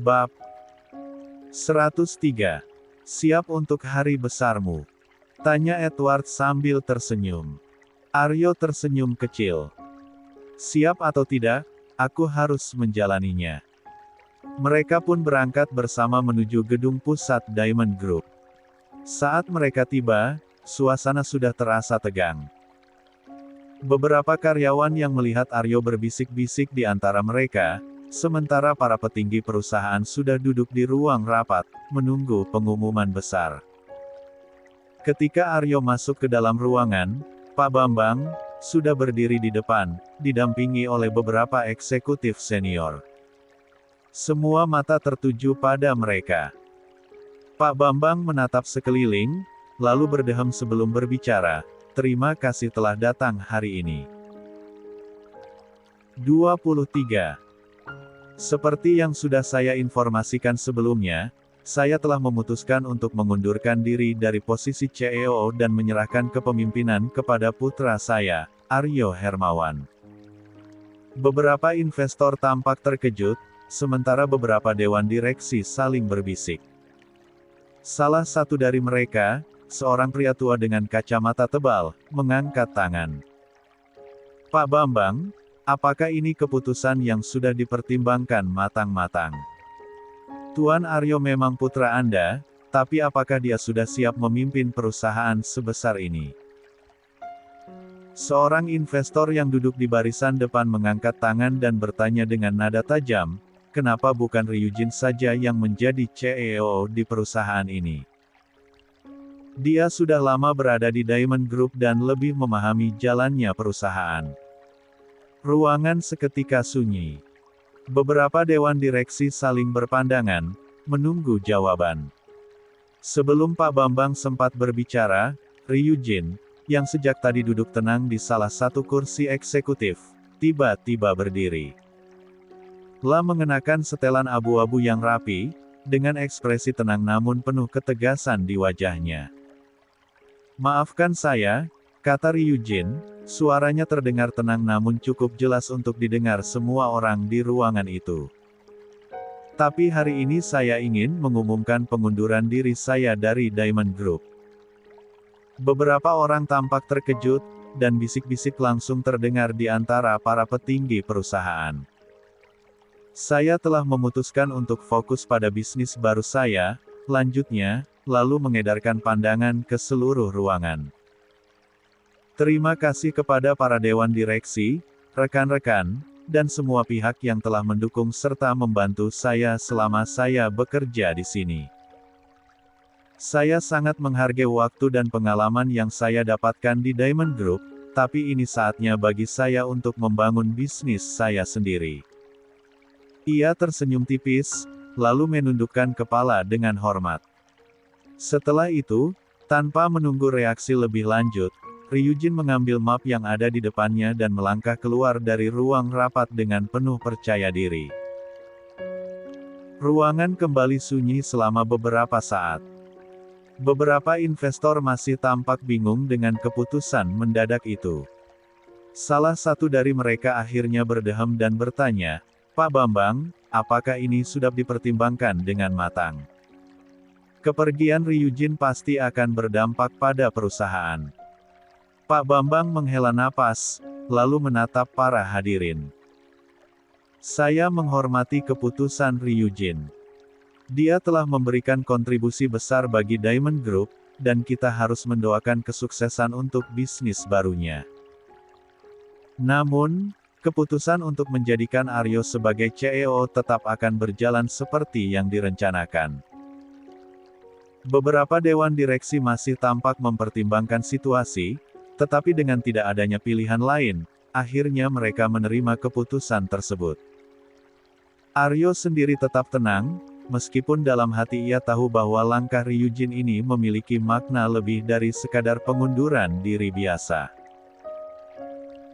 Bab 103. Siap untuk hari besarmu? Tanya Edward sambil tersenyum. Aryo tersenyum kecil. Siap atau tidak, aku harus menjalaninya. Mereka pun berangkat bersama menuju gedung pusat Diamond Group. Saat mereka tiba, suasana sudah terasa tegang. Beberapa karyawan yang melihat Aryo berbisik-bisik di antara mereka, sementara para petinggi perusahaan sudah duduk di ruang rapat, menunggu pengumuman besar. Ketika Aryo masuk ke dalam ruangan, Pak Bambang sudah berdiri di depan, didampingi oleh beberapa eksekutif senior. Semua mata tertuju pada mereka. Pak Bambang menatap sekeliling, lalu berdehem sebelum berbicara, "Terima kasih telah datang hari ini." 23. Seperti yang sudah saya informasikan sebelumnya, saya telah memutuskan untuk mengundurkan diri dari posisi CEO dan menyerahkan kepemimpinan kepada putra saya, Aryo Hermawan. Beberapa investor tampak terkejut, sementara beberapa dewan direksi saling berbisik. Salah satu dari mereka, seorang pria tua dengan kacamata tebal, mengangkat tangan. "Pak Bambang, apakah ini keputusan yang sudah dipertimbangkan matang-matang? Tuan Aryo memang putra Anda, tapi apakah dia sudah siap memimpin perusahaan sebesar ini?" Seorang investor yang duduk di barisan depan mengangkat tangan dan bertanya dengan nada tajam, "Kenapa bukan Ryujin saja yang menjadi CEO di perusahaan ini? Dia sudah lama berada di Diamond Group dan lebih memahami jalannya perusahaan." Ruangan seketika sunyi. Beberapa dewan direksi saling berpandangan, menunggu jawaban. Sebelum Pak Bambang sempat berbicara, Ryujin, yang sejak tadi duduk tenang di salah satu kursi eksekutif, tiba-tiba berdiri. Lah mengenakan setelan abu-abu yang rapi, dengan ekspresi tenang namun penuh ketegasan di wajahnya. "Maafkan saya," kata Ryujin, suaranya terdengar tenang namun cukup jelas untuk didengar semua orang di ruangan itu. "Tapi hari ini saya ingin mengumumkan pengunduran diri saya dari Diamond Group." Beberapa orang tampak terkejut, dan bisik-bisik langsung terdengar di antara para petinggi perusahaan. "Saya telah memutuskan untuk fokus pada bisnis baru saya," lanjutnya, lalu mengedarkan pandangan ke seluruh ruangan. "Terima kasih kepada para dewan direksi, rekan-rekan, dan semua pihak yang telah mendukung serta membantu saya selama saya bekerja di sini. Saya sangat menghargai waktu dan pengalaman yang saya dapatkan di Diamond Group, tapi ini saatnya bagi saya untuk membangun bisnis saya sendiri." Ia tersenyum tipis, lalu menundukkan kepala dengan hormat. Setelah itu, tanpa menunggu reaksi lebih lanjut, Ryujin mengambil map yang ada di depannya dan melangkah keluar dari ruang rapat dengan penuh percaya diri. Ruangan kembali sunyi selama beberapa saat. Beberapa investor masih tampak bingung dengan keputusan mendadak itu. Salah satu dari mereka akhirnya berdehem dan bertanya, "Pak Bambang, apakah ini sudah dipertimbangkan dengan matang? Kepergian Ryujin pasti akan berdampak pada perusahaan." Pak Bambang menghela napas, lalu menatap para hadirin. "Saya menghormati keputusan Ryujin. Dia telah memberikan kontribusi besar bagi Diamond Group, dan kita harus mendoakan kesuksesan untuk bisnis barunya. Namun, keputusan untuk menjadikan Aryo sebagai CEO tetap akan berjalan seperti yang direncanakan." Beberapa dewan direksi masih tampak mempertimbangkan situasi, tetapi dengan tidak adanya pilihan lain, akhirnya mereka menerima keputusan tersebut. Aryo sendiri tetap tenang, meskipun dalam hati ia tahu bahwa langkah Ryujin ini memiliki makna lebih dari sekadar pengunduran diri biasa.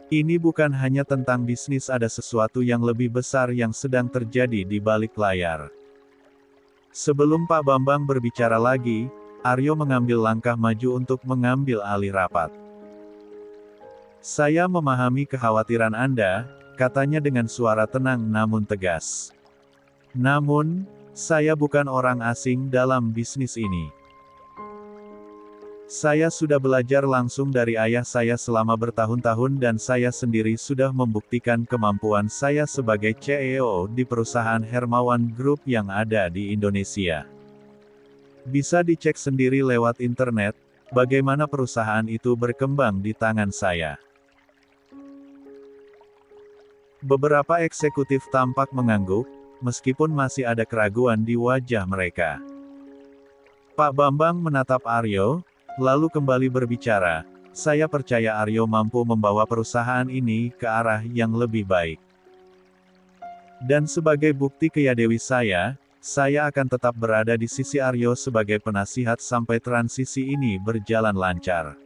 Ini bukan hanya tentang bisnis, ada sesuatu yang lebih besar yang sedang terjadi di balik layar. Sebelum Pak Bambang berbicara lagi, Aryo mengambil langkah maju untuk mengambil alih rapat. "Saya memahami kekhawatiran Anda," katanya dengan suara tenang namun tegas. "Namun, Saya bukan orang asing dalam bisnis ini. Saya sudah belajar langsung dari ayah saya selama bertahun-tahun dan saya sendiri sudah membuktikan kemampuan saya sebagai CEO di perusahaan Hermawan Group yang ada di Indonesia. Bisa dicek sendiri lewat internet, bagaimana perusahaan itu berkembang di tangan saya. Beberapa eksekutif tampak mengangguk, meskipun masih ada keraguan di wajah mereka. Pak Bambang menatap Aryo, lalu kembali berbicara, "Saya percaya Aryo mampu membawa perusahaan ini ke arah yang lebih baik. Dan sebagai bukti keyadewi saya akan tetap berada di sisi Aryo sebagai penasihat sampai transisi ini berjalan lancar."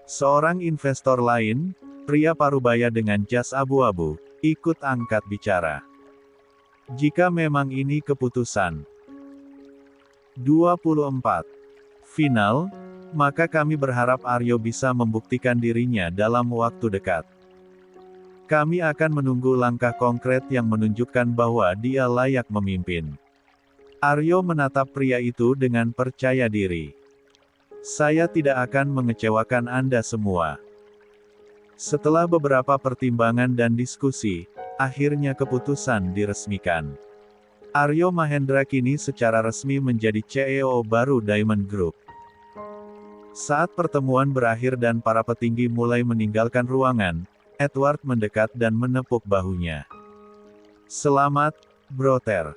Seorang investor lain, pria parubaya dengan jas abu-abu, ikut angkat bicara. "Jika memang ini keputusan 24 final, maka kami berharap Aryo bisa membuktikan dirinya dalam waktu dekat. Kami akan menunggu langkah konkret yang menunjukkan bahwa dia layak memimpin." Aryo menatap pria itu dengan percaya diri. "Saya tidak akan mengecewakan Anda semua." Setelah beberapa pertimbangan dan diskusi, akhirnya keputusan diresmikan. Aryo Mahendra kini secara resmi menjadi CEO baru Diamond Group. Saat pertemuan berakhir dan para petinggi mulai meninggalkan ruangan, Edward mendekat dan menepuk bahunya. "Selamat, Brother.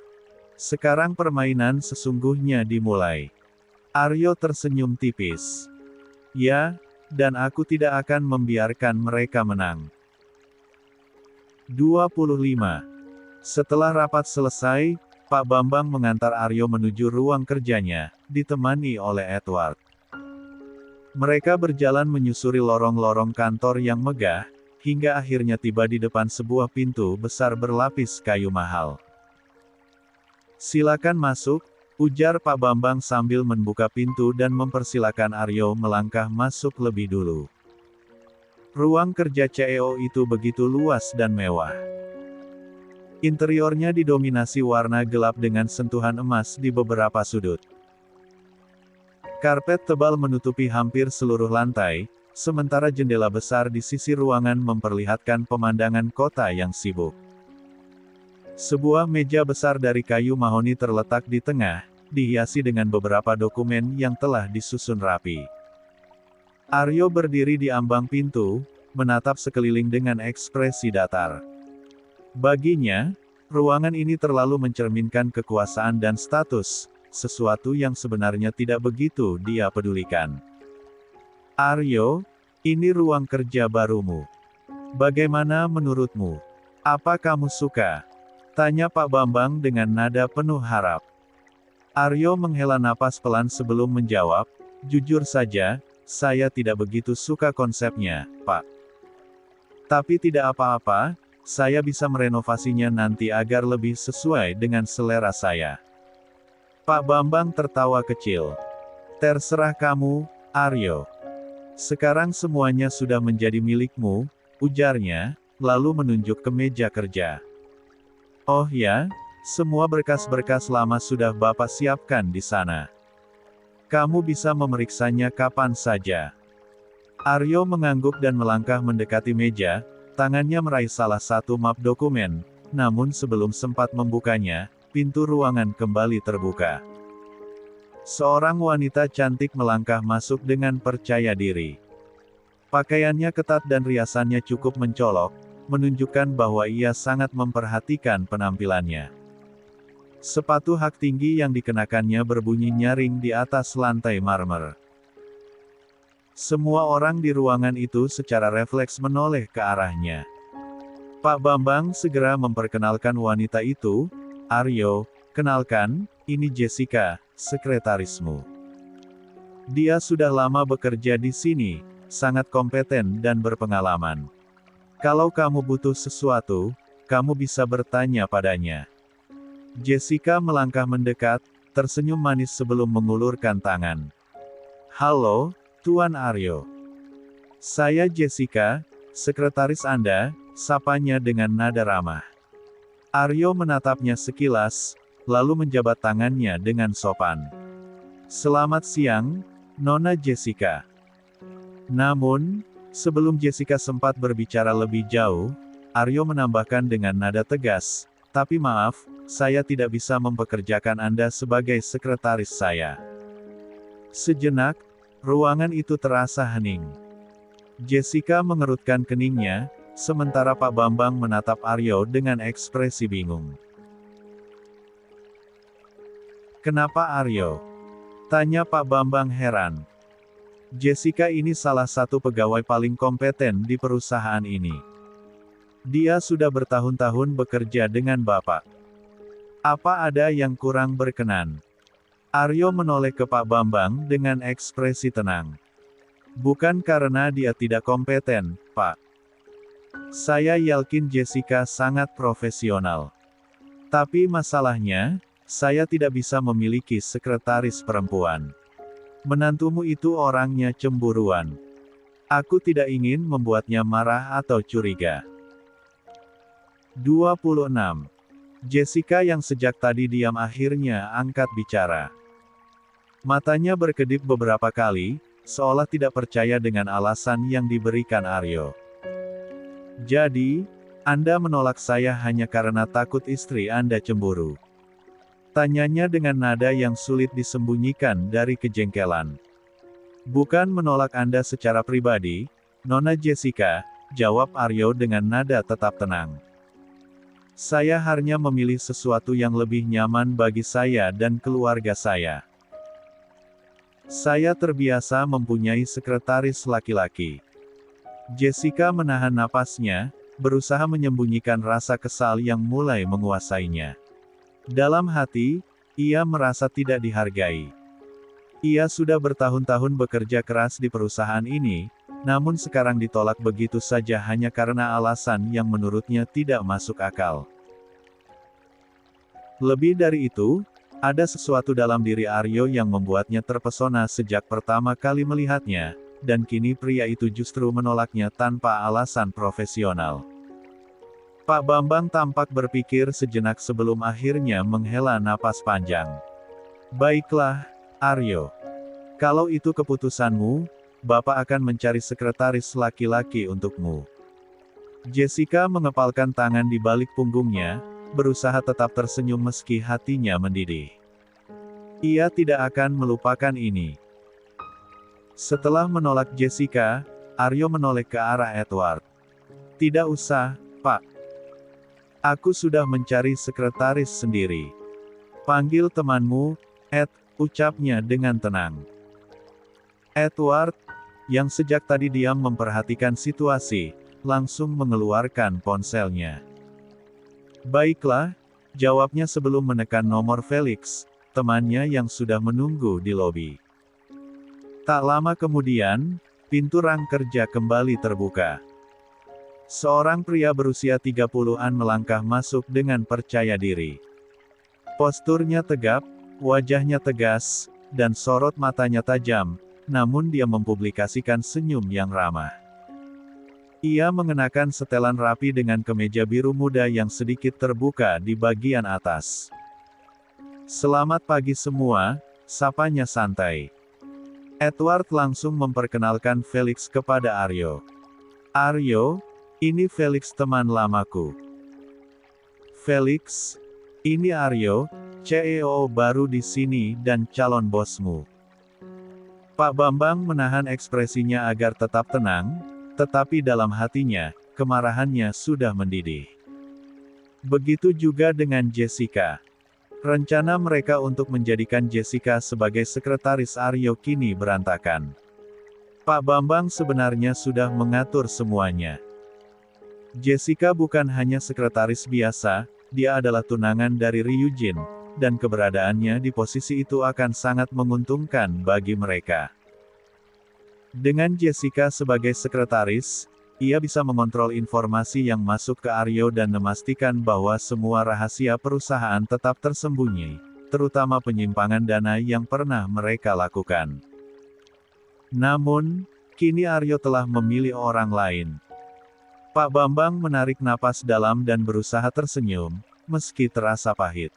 Sekarang permainan sesungguhnya dimulai." Aryo tersenyum tipis. "Ya, dan aku tidak akan membiarkan mereka menang." 25. Setelah rapat selesai, Pak Bambang mengantar Aryo menuju ruang kerjanya, ditemani oleh Edward. Mereka berjalan menyusuri lorong-lorong kantor yang megah, hingga akhirnya tiba di depan sebuah pintu besar berlapis kayu mahal. "Silakan masuk," ujar Pak Bambang sambil membuka pintu dan mempersilakan Aryo melangkah masuk lebih dulu. Ruang kerja CEO itu begitu luas dan mewah. Interiornya didominasi warna gelap dengan sentuhan emas di beberapa sudut. Karpet tebal menutupi hampir seluruh lantai, sementara jendela besar di sisi ruangan memperlihatkan pemandangan kota yang sibuk. Sebuah meja besar dari kayu mahoni terletak di tengah, dihiasi dengan beberapa dokumen yang telah disusun rapi. Aryo berdiri di ambang pintu, menatap sekeliling dengan ekspresi datar. Baginya, ruangan ini terlalu mencerminkan kekuasaan dan status, sesuatu yang sebenarnya tidak begitu dia pedulikan. "Aryo, ini ruang kerja barumu. Bagaimana menurutmu? Apa kamu suka?" tanya Pak Bambang dengan nada penuh harap. Aryo menghela napas pelan sebelum menjawab, "Jujur saja, saya tidak begitu suka konsepnya, Pak. Tapi tidak apa-apa, saya bisa merenovasinya nanti agar lebih sesuai dengan selera saya." Pak Bambang tertawa kecil. "Terserah kamu, Aryo. Sekarang semuanya sudah menjadi milikmu," ujarnya, lalu menunjuk ke meja kerja. "Oh ya, semua berkas-berkas lama sudah Bapak siapkan di sana. Kamu bisa memeriksanya kapan saja." Aryo mengangguk dan melangkah mendekati meja, tangannya meraih salah satu map dokumen, namun sebelum sempat membukanya, pintu ruangan kembali terbuka. Seorang wanita cantik melangkah masuk dengan percaya diri. Pakaiannya ketat dan riasannya cukup mencolok, menunjukkan bahwa ia sangat memperhatikan penampilannya. Sepatu hak tinggi yang dikenakannya berbunyi nyaring di atas lantai marmer. Semua orang di ruangan itu secara refleks menoleh ke arahnya. Pak Bambang segera memperkenalkan wanita itu, "Aryo, kenalkan, ini Jessica, sekretarismu. Dia sudah lama bekerja di sini, sangat kompeten dan berpengalaman. Kalau kamu butuh sesuatu, kamu bisa bertanya padanya." Jessica melangkah mendekat, tersenyum manis sebelum mengulurkan tangan. "Halo, Tuan Aryo. Saya Jessica, sekretaris Anda," sapanya dengan nada ramah. Aryo menatapnya sekilas, lalu menjabat tangannya dengan sopan. "Selamat siang, Nona Jessica." Namun, sebelum Jessica sempat berbicara lebih jauh, Aryo menambahkan dengan nada tegas, "Tapi maaf, saya tidak bisa mempekerjakan Anda sebagai sekretaris saya." Sejenak, ruangan itu terasa hening. Jessica mengerutkan keningnya, sementara Pak Bambang menatap Aryo dengan ekspresi bingung. "Kenapa Aryo?" tanya Pak Bambang heran. "Jessica ini salah satu pegawai paling kompeten di perusahaan ini. Dia sudah bertahun-tahun bekerja dengan Bapak. Apa ada yang kurang berkenan?" Aryo menoleh ke Pak Bambang dengan ekspresi tenang. "Bukan karena dia tidak kompeten, Pak. Saya yakin Jessica sangat profesional. Tapi masalahnya, saya tidak bisa memiliki sekretaris perempuan. Menantumu itu orangnya cemburuan. Aku tidak ingin membuatnya marah atau curiga." 26. Jessica yang sejak tadi diam akhirnya angkat bicara. Matanya berkedip beberapa kali, seolah tidak percaya dengan alasan yang diberikan Aryo. "Jadi, Anda menolak saya hanya karena takut istri Anda cemburu?" tanyanya dengan nada yang sulit disembunyikan dari kejengkelan. "Bukan menolak Anda secara pribadi, Nona Jessica," jawab Aryo dengan nada tetap tenang. "Saya hanya memilih sesuatu yang lebih nyaman bagi saya dan keluarga saya. Saya terbiasa mempunyai sekretaris laki-laki." Jessica menahan napasnya, berusaha menyembunyikan rasa kesal yang mulai menguasainya. Dalam hati, ia merasa tidak dihargai. Ia sudah bertahun-tahun bekerja keras di perusahaan ini, namun sekarang ditolak begitu saja hanya karena alasan yang menurutnya tidak masuk akal. Lebih dari itu, ada sesuatu dalam diri Aryo yang membuatnya terpesona sejak pertama kali melihatnya, dan kini pria itu justru menolaknya tanpa alasan profesional. Pak Bambang tampak berpikir sejenak sebelum akhirnya menghela napas panjang. "Baiklah, Aryo. Kalau itu keputusanmu, Bapak akan mencari sekretaris laki-laki untukmu." Jessica mengepalkan tangan di balik punggungnya, berusaha tetap tersenyum meski hatinya mendidih. Ia tidak akan melupakan ini. Setelah menolak Jessica, Aryo menoleh ke arah Edward. "Tidak usah, Pak. Aku sudah mencari sekretaris sendiri. Panggil temanmu, Ed," ucapnya dengan tenang. Edward, yang sejak tadi diam memperhatikan situasi, langsung mengeluarkan ponselnya. "Baiklah," jawabnya sebelum menekan nomor Felix, temannya yang sudah menunggu di lobi. Tak lama kemudian, pintu ruang kerja kembali terbuka. Seorang pria berusia 30-an melangkah masuk dengan percaya diri. Posturnya tegap, wajahnya tegas, dan sorot matanya tajam, namun dia mempublikasikan senyum yang ramah. Ia mengenakan setelan rapi dengan kemeja biru muda yang sedikit terbuka di bagian atas. "Selamat pagi semua," sapanya santai. Edward langsung memperkenalkan Felix kepada Aryo. "Aryo, ini Felix teman lamaku. Felix, ini Aryo, CEO baru di sini dan calon bosmu." Pak Bambang menahan ekspresinya agar tetap tenang, tetapi dalam hatinya, kemarahannya sudah mendidih. Begitu juga dengan Jessica. Rencana mereka untuk menjadikan Jessica sebagai sekretaris Aryo kini berantakan. Pak Bambang sebenarnya sudah mengatur semuanya. Jessica bukan hanya sekretaris biasa, dia adalah tunangan dari Ryujin, dan keberadaannya di posisi itu akan sangat menguntungkan bagi mereka. Dengan Jessica sebagai sekretaris, ia bisa mengontrol informasi yang masuk ke Aryo dan memastikan bahwa semua rahasia perusahaan tetap tersembunyi, terutama penyimpangan dana yang pernah mereka lakukan. Namun, kini Aryo telah memilih orang lain. Pak Bambang menarik napas dalam dan berusaha tersenyum, meski terasa pahit.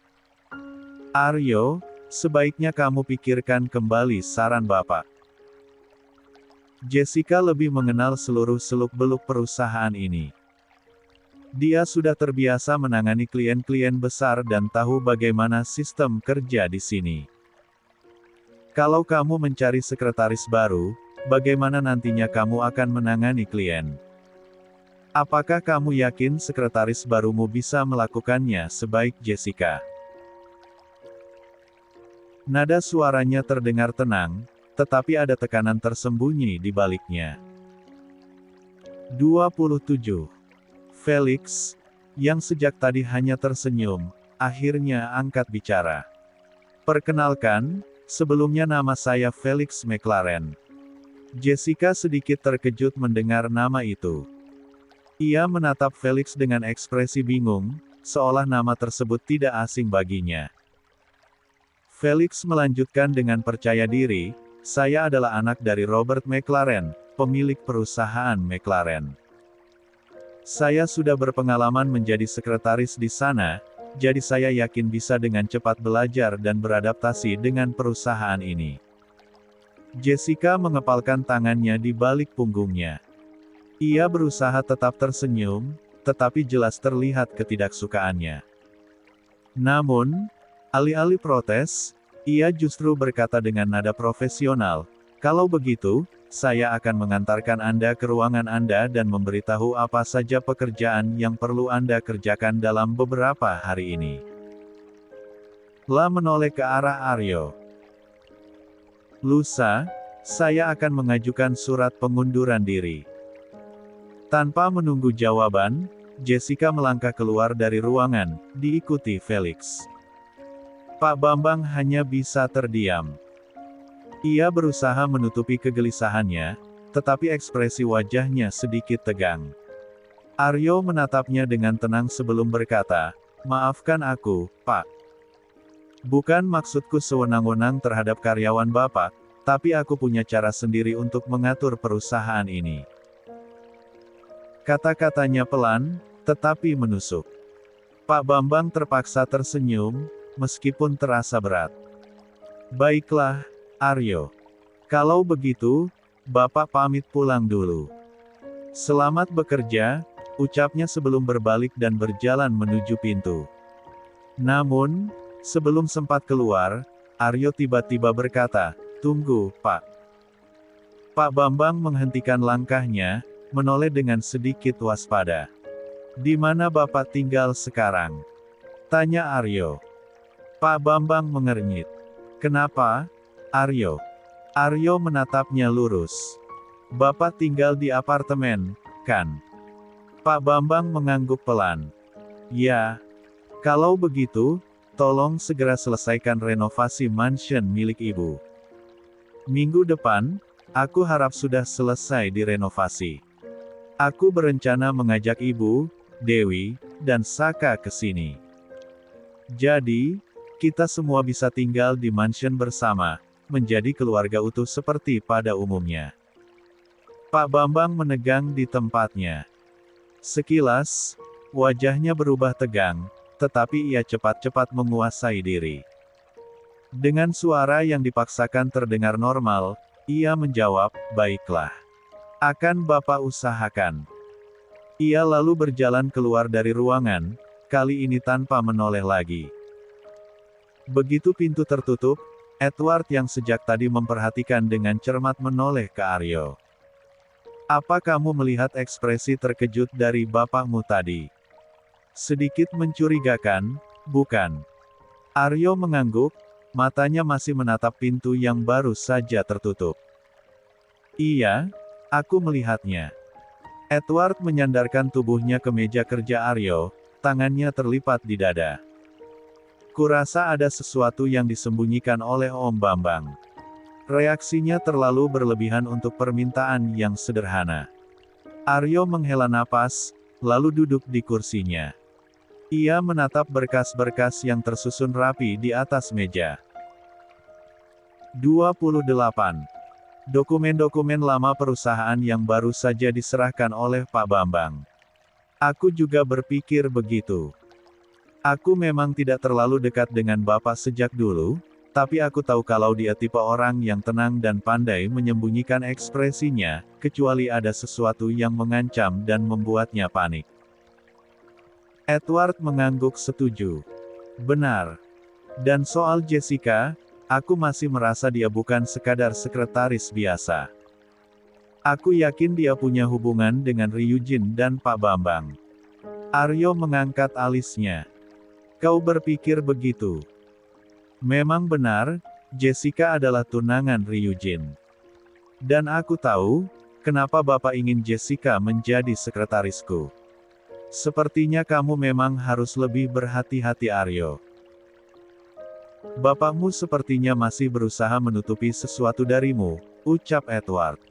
Aryo, sebaiknya kamu pikirkan kembali saran Bapak. Jessica lebih mengenal seluruh seluk-beluk perusahaan ini. Dia sudah terbiasa menangani klien-klien besar dan tahu bagaimana sistem kerja di sini. Kalau kamu mencari sekretaris baru, bagaimana nantinya kamu akan menangani klien? Apakah kamu yakin sekretaris barumu bisa melakukannya sebaik Jessica? Nada suaranya terdengar tenang, tetapi ada tekanan tersembunyi di baliknya. 27. Felix, yang sejak tadi hanya tersenyum, akhirnya angkat bicara. Perkenalkan, sebelumnya nama saya Felix McLaren. Jessica sedikit terkejut mendengar nama itu. Ia menatap Felix dengan ekspresi bingung, seolah nama tersebut tidak asing baginya. Felix melanjutkan dengan percaya diri, "Saya adalah anak dari Robert McLaren, pemilik perusahaan McLaren. Saya sudah berpengalaman menjadi sekretaris di sana, jadi saya yakin bisa dengan cepat belajar dan beradaptasi dengan perusahaan ini." Jessica mengepalkan tangannya di balik punggungnya. Ia berusaha tetap tersenyum, tetapi jelas terlihat ketidaksukaannya. Namun, alih-alih protes, ia justru berkata dengan nada profesional, "Kalau begitu, saya akan mengantarkan Anda ke ruangan Anda dan memberitahu apa saja pekerjaan yang perlu Anda kerjakan dalam beberapa hari ini." La menoleh ke arah Aryo. "Lusa, saya akan mengajukan surat pengunduran diri." Tanpa menunggu jawaban, Jessica melangkah keluar dari ruangan, diikuti Felix. Pak Bambang hanya bisa terdiam. Ia berusaha menutupi kegelisahannya, tetapi ekspresi wajahnya sedikit tegang. Aryo menatapnya dengan tenang sebelum berkata, "Maafkan aku, Pak. Bukan maksudku sewenang-wenang terhadap karyawan Bapak, tapi aku punya cara sendiri untuk mengatur perusahaan ini." Kata-katanya pelan, tetapi menusuk. Pak Bambang terpaksa tersenyum, meskipun terasa berat. "Baiklah, Aryo. Kalau begitu, Bapak pamit pulang dulu. Selamat bekerja," ucapnya sebelum berbalik dan berjalan menuju pintu. Namun, sebelum sempat keluar, Aryo tiba-tiba berkata, "Tunggu, Pak." Pak Bambang menghentikan langkahnya, menoleh dengan sedikit waspada. "Di mana Bapak tinggal sekarang?" tanya Aryo. Pak Bambang mengernyit. "Kenapa, Aryo?" Aryo menatapnya lurus. "Bapak tinggal di apartemen, kan?" Pak Bambang mengangguk pelan. "Ya. Kalau begitu, tolong segera selesaikan renovasi mansion milik Ibu. Minggu depan, aku harap sudah selesai direnovasi. Aku berencana mengajak Ibu, Dewi, dan Saka ke sini. Jadi, kita semua bisa tinggal di mansion bersama, menjadi keluarga utuh seperti pada umumnya." Pak Bambang menegang di tempatnya. Sekilas, wajahnya berubah tegang, tetapi ia cepat-cepat menguasai diri. Dengan suara yang dipaksakan terdengar normal, ia menjawab, "Baiklah. Akan Bapak usahakan." Ia lalu berjalan keluar dari ruangan, kali ini tanpa menoleh lagi. Begitu pintu tertutup, Edward yang sejak tadi memperhatikan dengan cermat menoleh ke Aryo. "Apa kamu melihat ekspresi terkejut dari bapakmu tadi? Sedikit mencurigakan, bukan?" Aryo mengangguk, matanya masih menatap pintu yang baru saja tertutup. "Iya, aku melihatnya." Edward menyandarkan tubuhnya ke meja kerja Aryo, tangannya terlipat di dada. "Kurasa ada sesuatu yang disembunyikan oleh Om Bambang. Reaksinya terlalu berlebihan untuk permintaan yang sederhana." Aryo menghela napas, lalu duduk di kursinya. Ia menatap berkas-berkas yang tersusun rapi di atas meja. 28. Dokumen-dokumen lama perusahaan yang baru saja diserahkan oleh Pak Bambang. "Aku juga berpikir begitu." Aku memang tidak terlalu dekat dengan Bapak sejak dulu, tapi aku tahu kalau dia tipe orang yang tenang dan pandai menyembunyikan ekspresinya, kecuali ada sesuatu yang mengancam dan membuatnya panik. Edward mengangguk setuju. Benar. Dan soal Jessica, aku masih merasa dia bukan sekadar sekretaris biasa. Aku yakin dia punya hubungan dengan Ryujin dan Pak Bambang. Aryo mengangkat alisnya. Kau berpikir begitu? Memang benar, Jessica adalah tunangan Ryujin. Dan aku tahu, kenapa Bapak ingin Jessica menjadi sekretarisku. Sepertinya kamu memang harus lebih berhati-hati Aryo. Bapakmu sepertinya masih berusaha menutupi sesuatu darimu, ucap Edward.